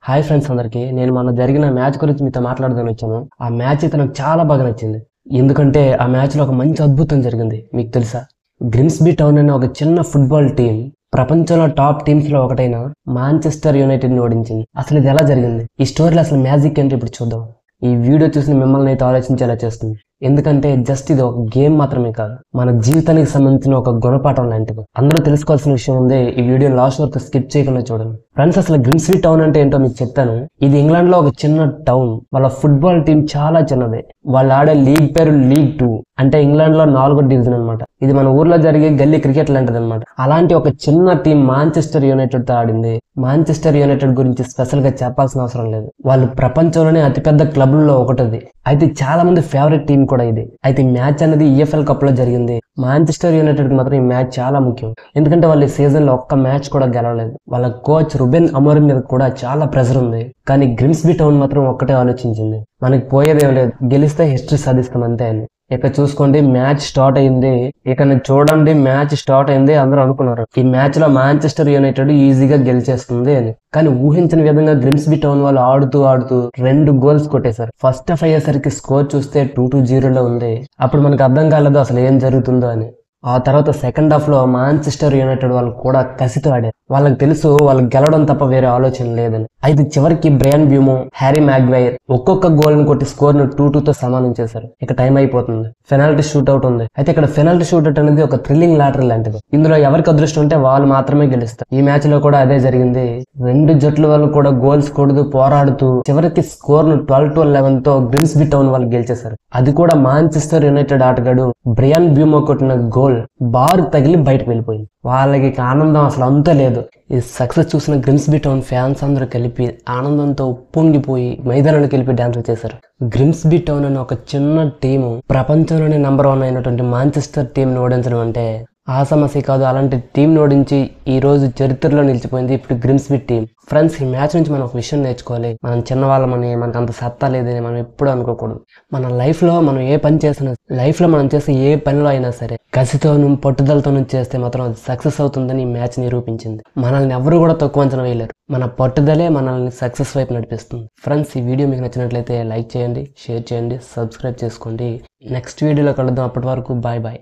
Hi friends అందరికి నేను మొన్న జరిగిన మ్యాచ్ గురించి మీతో మాట్లాడదాని వచ్చాను. ఆ మ్యాచ్ అయితే నాకు చాలా బాగా నచ్చింది. ఎందుకంటే ఆ మ్యాచ్ లో ఒక మంచి అద్భుతం జరిగింది. మీకు తెలుసా, గ్రిమ్స్బీ టౌన్ అనే ఒక చిన్న ఫుట్బాల్ టీం ప్రపంచంలో టాప్ టీమ్స్ లో ఒకటైన మాంచెస్టర్ యునైటెడ్ ని ఓడించింది. అసలు ఇది ఎలా జరిగింది, ఈ స్టోరీలో అసలు మ్యాజిక్ ఏంటి ఇప్పుడు చూద్దాం. ఈ వీడియో చూసిన మిమ్మల్ని అయితే ఆలోచించేలా చేస్తుంది. ఎందుకంటే జస్ట్ ఇది ఒక గేమ్ మాత్రమే కాదు, మన జీవితానికి సంబంధించిన ఒక గుణపాఠం లాంటిది. అందరూ తెలుసుకోవాల్సిన విషయం ఉంది. ఈ వీడియో లాస్ట్ వరకు స్కిప్ చేయకుండా చూడండి ఫ్రెండ్స్. అసలు గ్రిమ్స్బీ టౌన్ అంటే ఏంటో మీకు చెప్తాను. ఇది ఇంగ్లాండ్ లో ఒక చిన్న టౌన్. వాళ్ళ ఫుట్బాల్ టీం చాలా చిన్నది. వాళ్ళు ఆడే లీగ్ పేరు లీగ్ 2, అంటే ఇంగ్లాండ్ లో 4వ డివిజన్ అనమాట. ఇది మన ఊర్లో జరిగే గల్లీ క్రికెట్ లాంటిది అనమాట. అలాంటి ఒక చిన్న టీం మాంచెస్టర్ యునైటెడ్ తో ఆడింది. మాంచెస్టర్ యునైటెడ్ గురించి స్పెషల్ గా చెప్పాల్సిన అవసరం లేదు. వాళ్ళు ప్రపంచంలోనే అతిపెద్ద క్లబ్లలో ఒకటిది. అయితే చాలా మంది ఫేవరెట్ టీం కూడా ఇది. అయితే మ్యాచ్ అనేది EFL కప్ లో జరిగింది. మాంచెస్టర్ యునైటెడ్ కి మాత్రం ఈ మ్యాచ్ చాలా ముఖ్యం. ఎందుకంటే వాళ్ళు ఈ సీజన్ లో ఒక్క మ్యాచ్ కూడా గెలవలేదు. వాళ్ళ కోచ్ రూబెన్ అమోరిమ్ మీద కూడా చాలా ప్రెషర్ ఉంది. కానీ గ్రిమ్స్బీ టౌన్ మాత్రం ఒక్కటే ఆలోచించింది, మనకి పోయేదేం లేదు, గెలిస్తే హిస్టరీ సాధిస్తాం అంతే అని. ఇక చూసుకోండి, మ్యాచ్ స్టార్ట్ అయింది. ఇక చూడండి, మ్యాచ్ స్టార్ట్ అయింది. అందరూ అనుకున్నారు ఈ మ్యాచ్ లో మాంచెస్టర్ యునైటెడ్ ఈజీగా గెలిచేస్తుంది అని. కానీ ఊహించిన విధంగా గ్రిమ్స్బీ టౌన్ వాళ్ళు ఆడుతూ 2 గోల్స్ కొట్టేశారు. ఫస్ట్ హాఫ్ అయ్యేసరికి స్కోర్ చూస్తే 2-0 ఉంది. అప్పుడు మనకు అర్థం కాలేదు అసలు ఏం జరుగుతుందో అని. ఆ తర్వాత సెకండ్ హాఫ్ లో మాంచెస్టర్ యునైటెడ్ వాళ్ళు కూడా కసితో ఆడారు. వాళ్ళకి తెలుసు వాళ్ళకి గెలవడం తప్ప వేరే ఆలోచన లేదని. అయితే చివరికి బ్రయాన్ బ్యూమో, హ్యారీ మ్యాగ్వైర్ ఒక్కొక్క గోల్ ను కొట్టి స్కోర్ ను 2-2 తో సమానం చేశారు. ఇక టైం అయిపోతుంది, పెనాల్టీ షూట్అవుట్ ఉంది. అయితే ఇక్కడ పెనాల్టీ షూట్అవుట్ అనేది ఒక థ్రిల్లింగ్ లాటరీ లాంటిది. ఇందులో ఎవరికి అదృష్టం ఉంటే వాళ్ళు మాత్రమే గెలుస్తారు. ఈ మ్యాచ్ లో కూడా అదే జరిగింది. 2 జట్ల వాళ్ళు కూడా గోల్స్ కొడుతూ పోరాడుతూ చివరికి స్కోర్ ను 12-11 తో గ్రిమ్స్బీ టౌన్ వాళ్ళు గెలిచేశారు. అది కూడా మాంచెస్టర్ యునైటెడ్ ఆటగాడు బ్రయాన్ బ్యూమో కొట్టిన గోల్ బార్ తగిలి బయటకు వెళ్ళిపోయింది. వాళ్ళకి ఆనందం అసలు అంతా లేదు. ఈ సక్సెస్ చూసిన గ్రిమ్స్బీ టౌన్ ఫ్యాన్స్ అందరూ కలిపి ఆనందంతో ఉప్పొంగిపోయి మైదానానికి వెళ్ళి డాన్సులు చేశారు. గ్రిమ్స్బీ టౌన్ అనే ఒక చిన్న టీము ప్రపంచంలోనే నెంబర్ 1 అయినటువంటి మాంచెస్టర్ టీం ని ఓడించడం అంటే ఆ సమస్య కాదు. అలాంటి టీం ఓడించి ఈ రోజు చరిత్రలో నిలిచిపోయింది ఇప్పుడు గ్రిమ్స్బీ టీం. ఫ్రెండ్స్, ఈ మ్యాచ్ నుంచి మనం ఒక విషయం నేర్చుకోవాలి. మనం చిన్నవాళ్ళమని, మనకు అంత సత్తా లేదని మనం ఎప్పుడు అనుకోకూడదు. మన లైఫ్ లో మనం ఏ పని చేసినా, లైఫ్ లో మనం చేసే ఏ పనిలో అయినా సరే కసితోనూ పట్టుదలతోనూ చేస్తే మాత్రం అది సక్సెస్ అవుతుందని ఈ మ్యాచ్ నిరూపించింది. మనల్ని ఎవరు కూడా తక్కువ అంచనా వేయలేరు. మన పట్టుదలే మనల్ని సక్సెస్ వైపు నడిపిస్తుంది. ఫ్రెండ్స్, ఈ వీడియో మీకు నచ్చినట్లయితే లైక్ చేయండి, షేర్ చేయండి, సబ్స్క్రైబ్ చేసుకోండి. నెక్స్ట్ వీడియోలో కలుద్దాం. అప్పటి వరకు బాయ్ బాయ్.